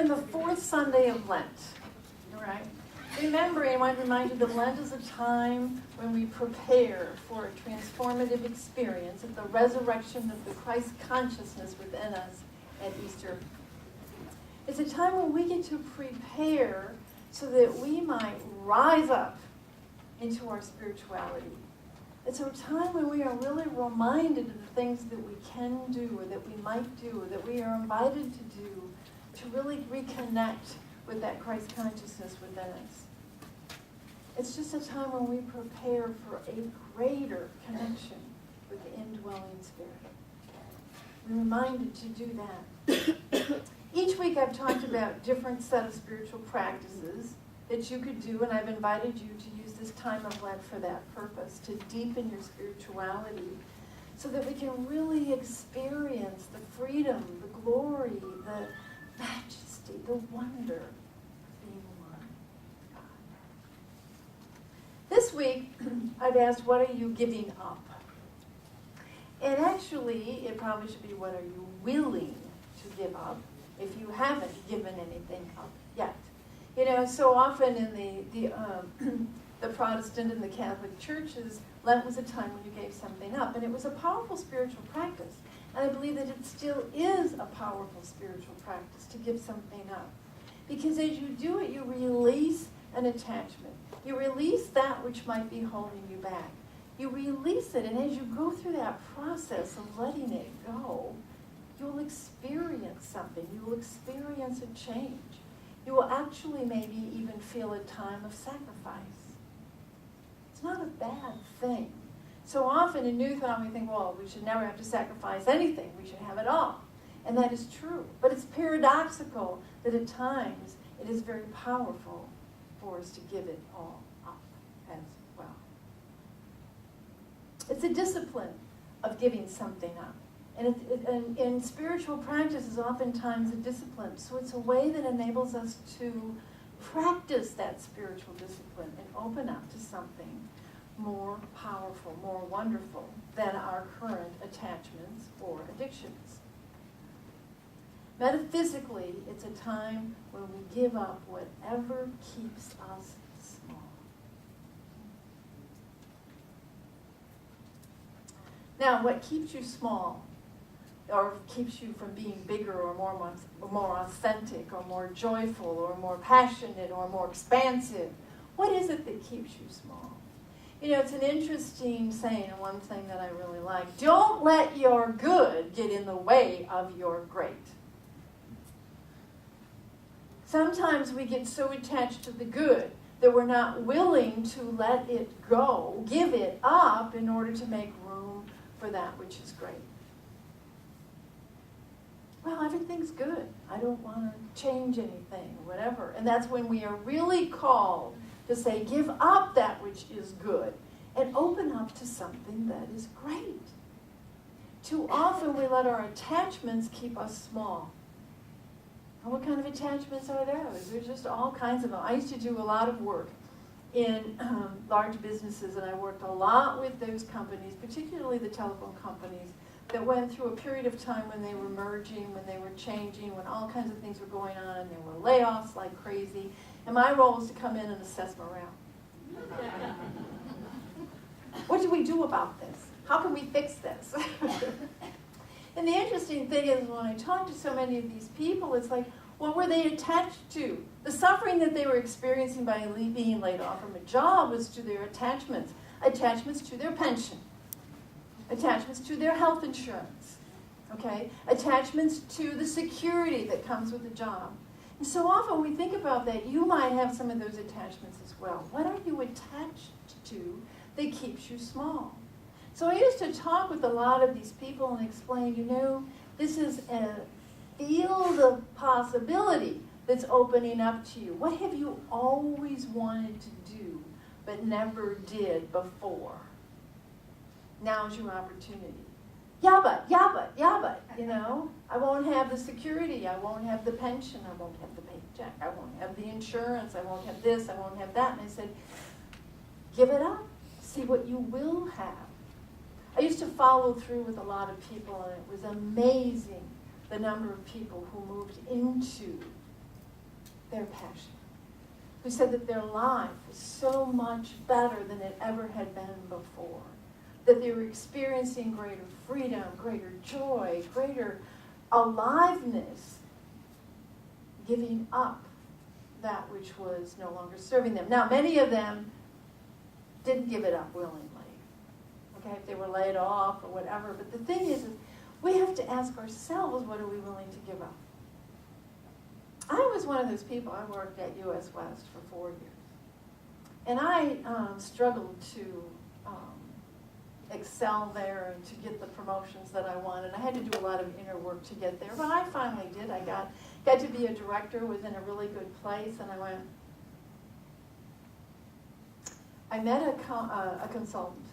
in the fourth Sunday of Lent, all right? Remembering, I want to remind you that Lent is a time when we prepare for a transformative experience of the resurrection of the Christ consciousness within us at Easter. It's a time when we get to prepare so that we might rise up into our spirituality. It's a time when we are really reminded of the things that we can do or that we might do or that we are invited to do to really reconnect with that Christ consciousness within us. It's just a time when we prepare for a greater connection with the indwelling Spirit. We're reminded to do that. Each week I've talked about different set of spiritual practices that you could do, and I've invited you to use this time of Lent for that purpose, to deepen your spirituality so that we can really experience the freedom, the glory, the majesty, the wonder of being one God. This week, I've asked, what are you giving up? And actually, it probably should be, what are you willing to give up if you haven't given anything up yet? You know, so often in the Protestant and the Catholic churches, Lent was a time when you gave something up. And it was a powerful spiritual practice. And I believe that it still is a powerful spiritual practice to give something up. Because as you do it, you release an attachment. You release that which might be holding you back. You release it, and as you go through that process of letting it go, you'll experience something. You will experience a change. You will actually maybe even feel a time of sacrifice. It's not a bad thing. So often in New Thought we think, well, we should never have to sacrifice anything. We should have it all. And that is true. But it's paradoxical that at times it is very powerful for us to give it all up as well. It's a discipline of giving something up. And spiritual practice is oftentimes a discipline. So it's a way that enables us to practice that spiritual discipline and open up to something more powerful, more wonderful than our current attachments or addictions. Metaphysically, it's a time when we give up whatever keeps us small. Now, what keeps you small or keeps you from being bigger or more authentic or more joyful or more passionate or more expansive, what is it that keeps you small? You know, it's an interesting saying, and one thing that I really like. Don't let your good get in the way of your great. Sometimes we get so attached to the good that we're not willing to let it go, give it up in order to make room for that which is great. Well, everything's good. I don't want to change anything, whatever. And that's when we are really called to say, give up that which is good and open up to something that is great. Too often we let our attachments keep us small. And what kind of attachments are those? There's just all kinds of them. I used to do a lot of work in large businesses, and I worked a lot with those companies, particularly the telephone companies, that went through a period of time when they were merging, when they were changing, when all kinds of things were going on, and there were layoffs like crazy. And my role was to come in and assess morale. What do we do about this? How can we fix this? And the interesting thing is when I talk to so many of these people, it's like, what were they attached to? The suffering that they were experiencing by being laid off from a job was to their attachments. Attachments to their pension. Attachments to their health insurance. Okay? Attachments to the security that comes with the job. And so often we think about that, you might have some of those attachments as well. What are you attached to that keeps you small? So I used to talk with a lot of these people and explain, you know, this is a field of possibility that's opening up to you. What have you always wanted to do but never did before? Now's your opportunity. Yeah, but, you know, I won't have the security, I won't have the pension, I won't have the paycheck, I won't have the insurance, I won't have this, I won't have that. And I said, give it up. See what you will have. I used to follow through with a lot of people, and it was amazing the number of people who moved into their passion, who said that their life was so much better than it ever had been before, that they were experiencing greater freedom, greater joy, greater aliveness, giving up that which was no longer serving them. Now, many of them didn't give it up willingly, okay, if they were laid off or whatever. But the thing is we have to ask ourselves, what are we willing to give up? I was one of those people. I worked at U.S. West for 4 years. And I struggled to excel there and to get the promotions that I wanted. I had to do a lot of inner work to get there, but I finally did. I got to be a director, was in a really good place, and I met a consultant.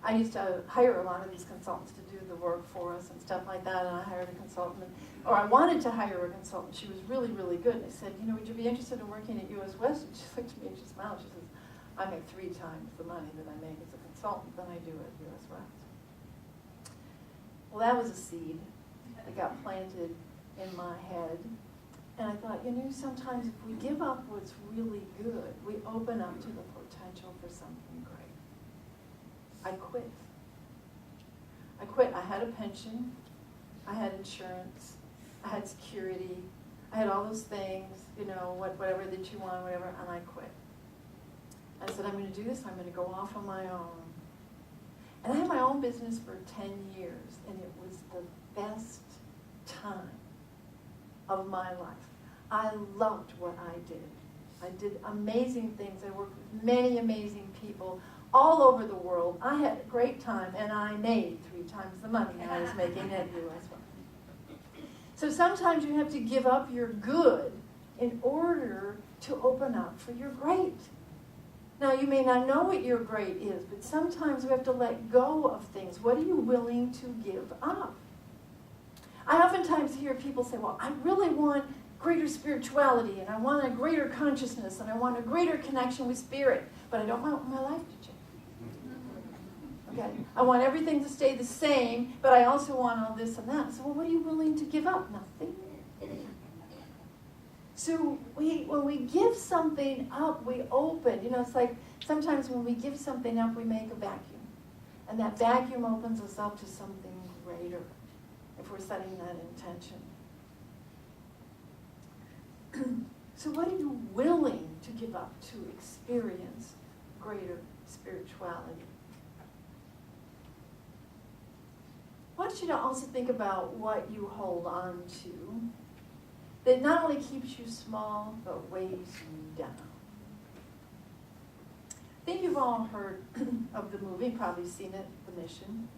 I used to hire a lot of these consultants to do the work for us and stuff like that, and I hired a consultant, or I wanted to hire a consultant. She was really, really good. And I said, would you be interested in working at U.S. West? And she looked at me and she smiled. She says, I make 3 times the money that I make as a consultant than I do at U.S. West. Well, that was a seed that got planted in my head. And I thought, sometimes if we give up what's really good, we open up to the potential for something great. I quit. I had a pension. I had insurance. I had security. I had all those things, whatever that you want, whatever, and I quit. I said, I'm going to do this. I'm going to go off on my own. And I had my own business for 10 years, and it was the best time of my life. I loved what I did. I did amazing things. I worked with many amazing people all over the world. I had a great time, and I made 3 times the money I was making at U.S. West. So sometimes you have to give up your good in order to open up for your great. Now, you may not know what your great is, but sometimes we have to let go of things. What are you willing to give up? I oftentimes hear people say, well, I really want greater spirituality, and I want a greater consciousness, and I want a greater connection with spirit, but I don't want my life to change. Okay? I want everything to stay the same, but I also want all this and that. So, well, what are you willing to give up? Nothing. So when we give something up, we open. It's like sometimes when we give something up, we make a vacuum. And that vacuum opens us up to something greater if we're setting that intention. So what are you willing to give up to experience greater spirituality? I want you to also think about what you hold on to that not only keeps you small, but weighs you down. I think you've all heard of the movie, probably seen it, The Mission.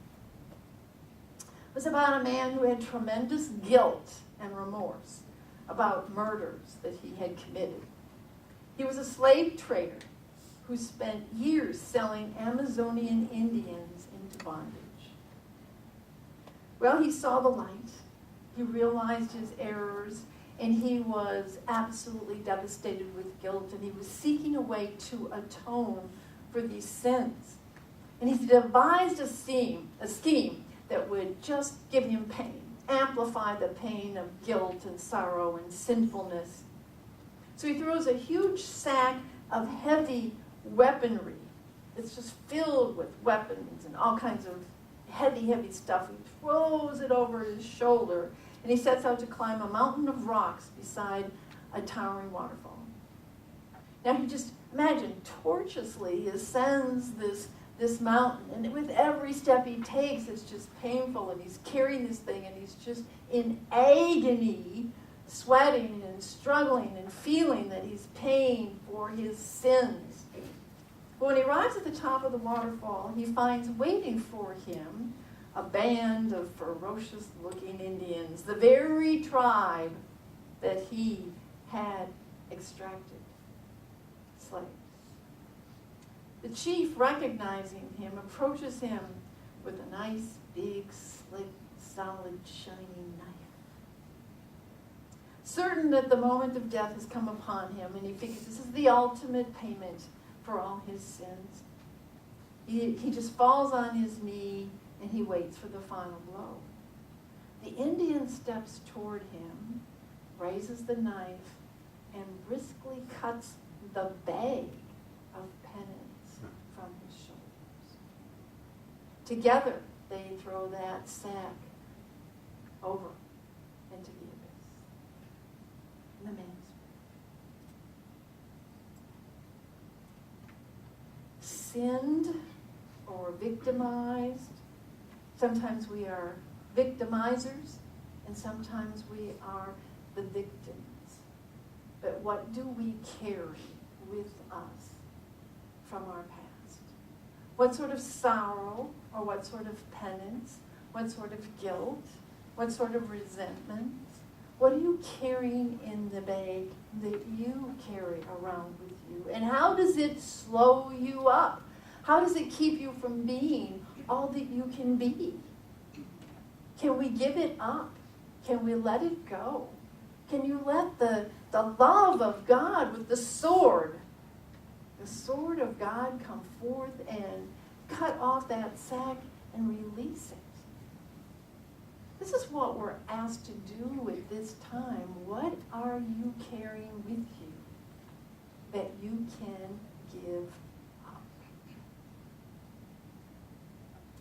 It was about a man who had tremendous guilt and remorse about murders that he had committed. He was a slave trader who spent years selling Amazonian Indians into bondage. Well, he saw the light. He realized his errors, and he was absolutely devastated with guilt, and he was seeking a way to atone for these sins. And he devised a scheme that would just give him pain, amplify the pain of guilt and sorrow and sinfulness. So he throws a huge sack of heavy weaponry. It's just filled with weapons and all kinds of heavy stuff. He throws it over his shoulder, and he sets out to climb a mountain of rocks beside a towering waterfall. Now you just imagine, tortuously ascends this mountain, and with every step he takes, it's just painful, and he's carrying this thing, and he's just in agony, sweating and struggling and feeling that he's paying for his sins. But when he arrives at the top of the waterfall, he finds waiting for him a band of ferocious-looking Indians, the very tribe that he had extracted slaves. The chief, recognizing him, approaches him with a nice, big, slick, solid, shining knife. Certain that the moment of death has come upon him, and he figures this is the ultimate payment for all his sins. He just falls on his knee, and he waits for the final blow. The Indian steps toward him, raises the knife, and briskly cuts the bag of penance from his shoulders. Together, they throw that sack over into the abyss. And the man is free. Sinned or victimized. Sometimes we are victimizers, and sometimes we are the victims. But what do we carry with us from our past? What sort of sorrow, or what sort of penance, what sort of guilt, what sort of resentment? What are you carrying in the bag that you carry around with you? And how does it slow you up? How does it keep you from being all that you can be? Can we give it up? Can we let it go? Can you let the love of God with the sword of God come forth and cut off that sack and release it? This is what we're asked to do at this time. What are you carrying with you that you can give up?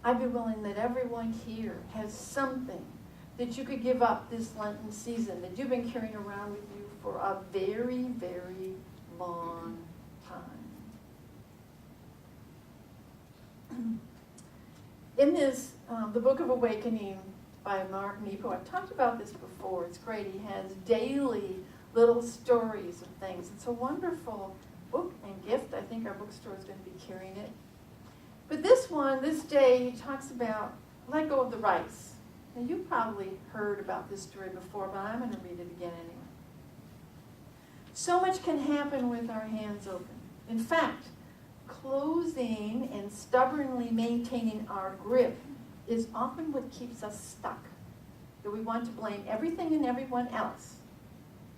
I'd be willing that everyone here has something that you could give up this Lenten season that you've been carrying around with you for a very, very long time. In this, the Book of Awakening by Mark Nepo, I've talked about this before. It's great. He has daily little stories of things. It's a wonderful book and gift. I think our bookstore is going to be carrying it. But this day, he talks about let go of the rice. Now, you probably heard about this story before, but I'm going to read it again anyway. So much can happen with our hands open. In fact, closing and stubbornly maintaining our grip is often what keeps us stuck. That we want to blame everything and everyone else,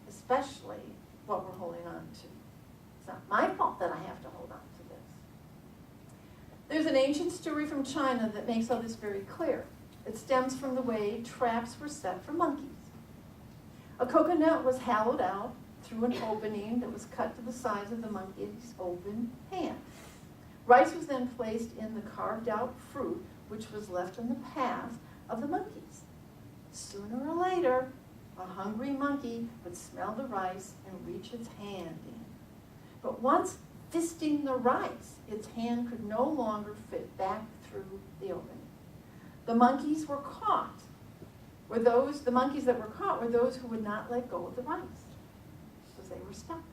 especially what we're holding on to. It's not my fault that I have to hold on to this. There's an ancient story from China that makes all this very clear. It stems from the way traps were set for monkeys. A coconut was hollowed out through an opening that was cut to the size of the monkey's open hand. Rice was then placed in the carved out fruit, which was left in the path of the monkeys. Sooner or later, a hungry monkey would smell the rice and reach its hand in. But once fisting the rice, its hand could no longer fit back through the opening. The monkeys were caught. The monkeys that were caught were those who would not let go of the rice, because they were stuck.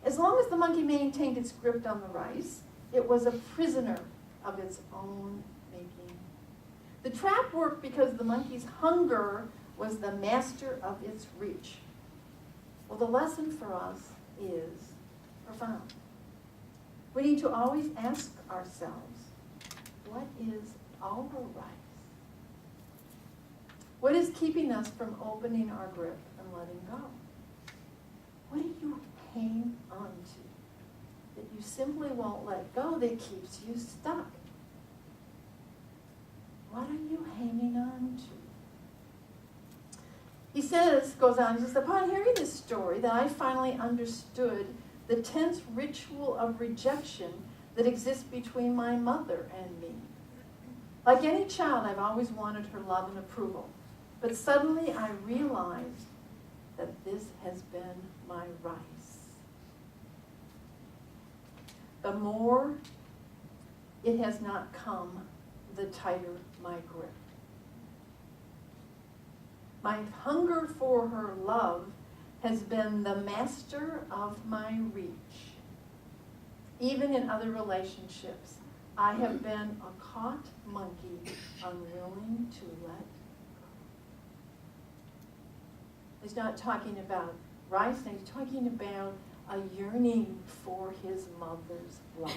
As long as the monkey maintained its grip on the rice, it was a prisoner of its own making. The trap worked because the monkey's hunger was the master of its reach. Well, the lesson for us is profound. We need to always ask ourselves, what is our rice? What is keeping us from opening our grip and letting go? What do you hang on to that you simply won't let go that keeps you stuck? What are you hanging on to? He goes on, he says, upon hearing this story, that I finally understood the tense ritual of rejection that exists between my mother and me. Like any child, I've always wanted her love and approval. But suddenly I realized that this has been my rice. The more it has not come, the tighter my grip. My hunger for her love has been the master of my reach. Even in other relationships, I have been a caught monkey, unwilling to let go. He's not talking about rice, he's talking about a yearning for his mother's love.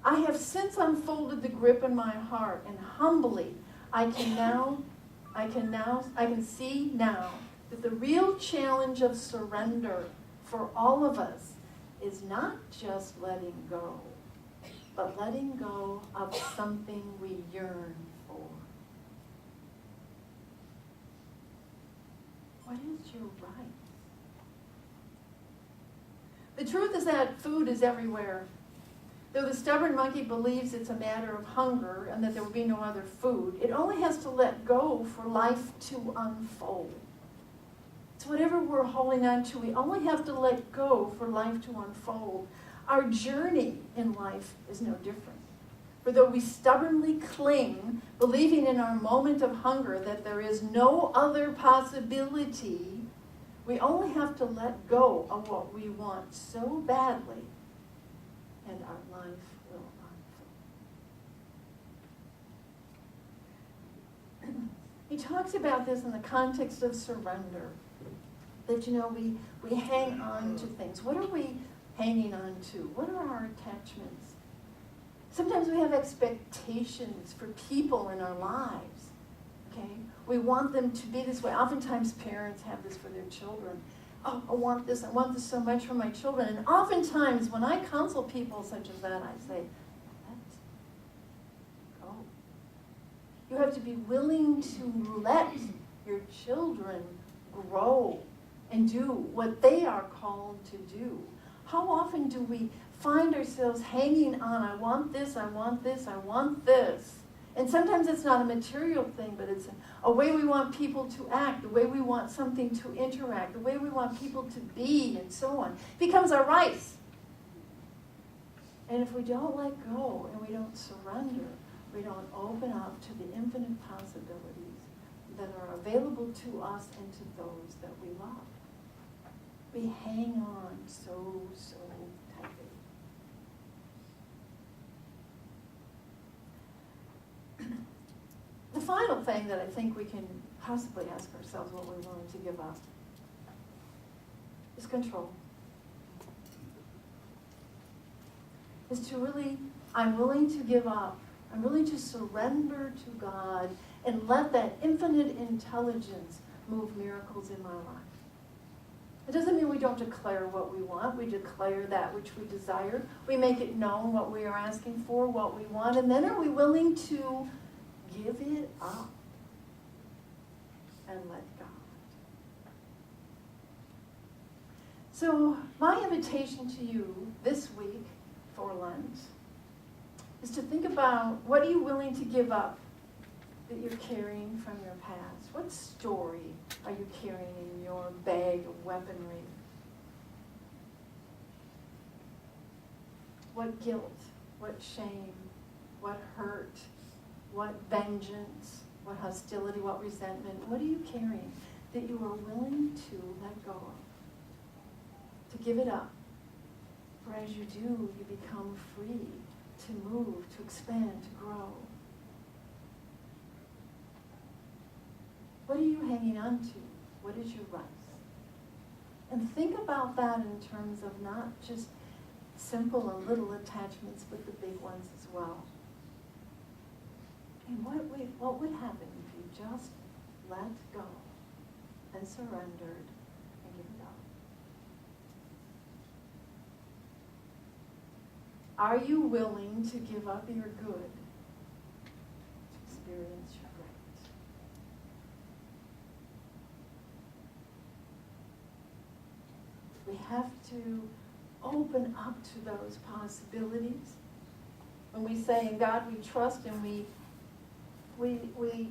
I have since unfolded the grip in my heart, and humbly I can see now that the real challenge of surrender for all of us is not just letting go, but letting go of something we yearn for. What is your right? The truth is that food is everywhere. Though the stubborn monkey believes it's a matter of hunger and that there will be no other food, it only has to let go for life to unfold. It's whatever we're holding on to, we only have to let go for life to unfold. Our journey in life is no different. For though we stubbornly cling, believing in our moment of hunger that there is no other possibility, we only have to let go of what we want so badly, and our life will unfold. He talks about this in the context of surrender. That, we hang on to things. What are we hanging on to? What are our attachments? Sometimes we have expectations for people in our lives, okay? We want them to be this way. Oftentimes parents have this for their children. Oh, I want this so much for my children. And oftentimes when I counsel people such as that, I say, let go. You have to be willing to let your children grow and do what they are called to do. How often do we find ourselves hanging on, I want this, I want this, I want this. And sometimes it's not a material thing, but it's a way we want people to act, the way we want something to interact, the way we want people to be, and so on. It becomes our rights. And if we don't let go and we don't surrender, we don't open up to the infinite possibilities that are available to us and to those that we love, we hang on so tightly. The final thing that I think we can possibly ask ourselves what we're willing to give up is control. Is to really, I'm willing to give up. I'm willing to surrender to God and let that infinite intelligence move miracles in my life. It doesn't mean we don't declare what we want. We declare that which we desire. We make it known what we are asking for, what we want, and then are we willing to give it up and let God? So my invitation to you this week for Lent is to think about, what are you willing to give up that you're carrying from your past? What story are you carrying in your bag of weaponry? What guilt, what shame, what hurt, what vengeance, what hostility, what resentment, what are you carrying that you are willing to let go of, to give it up? For as you do, you become free to move, to expand, to grow. What are you hanging on to? What is your right? And think about that in terms of not just simple and little attachments, but the big ones as well. And what would happen if you just let go and surrendered and give it up? Are you willing to give up your good to experience your great? We have to open up to those possibilities. When we say, in God we trust, and we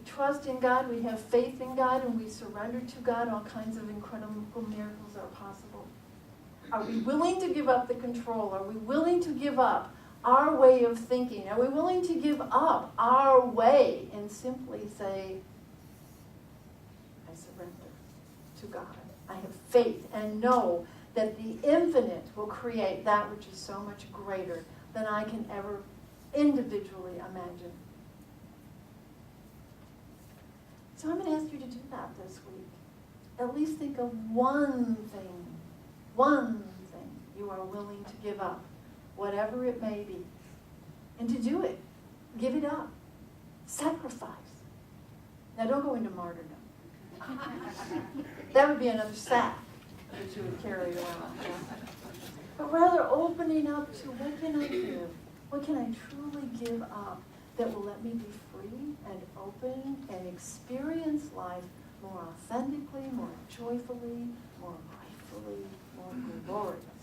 trust in God, we have faith in God, and we surrender to God, all kinds of incredible miracles are possible. Are we willing to give up the control? Are we willing to give up our way of thinking? Are we willing to give up our way and simply say, I surrender to God. I have faith and know that the infinite will create that which is so much greater than I can ever individually imagine. So I'm going to ask you to do that this week. At least think of one thing you are willing to give up, whatever it may be. And to do it, give it up. Sacrifice. Now don't go into martyrdom. That would be another sack that you would carry around. But rather opening up to, what can I give? What can I truly give up that will let me be free and open and experience life more authentically, more joyfully, more gratefully, more gloriously.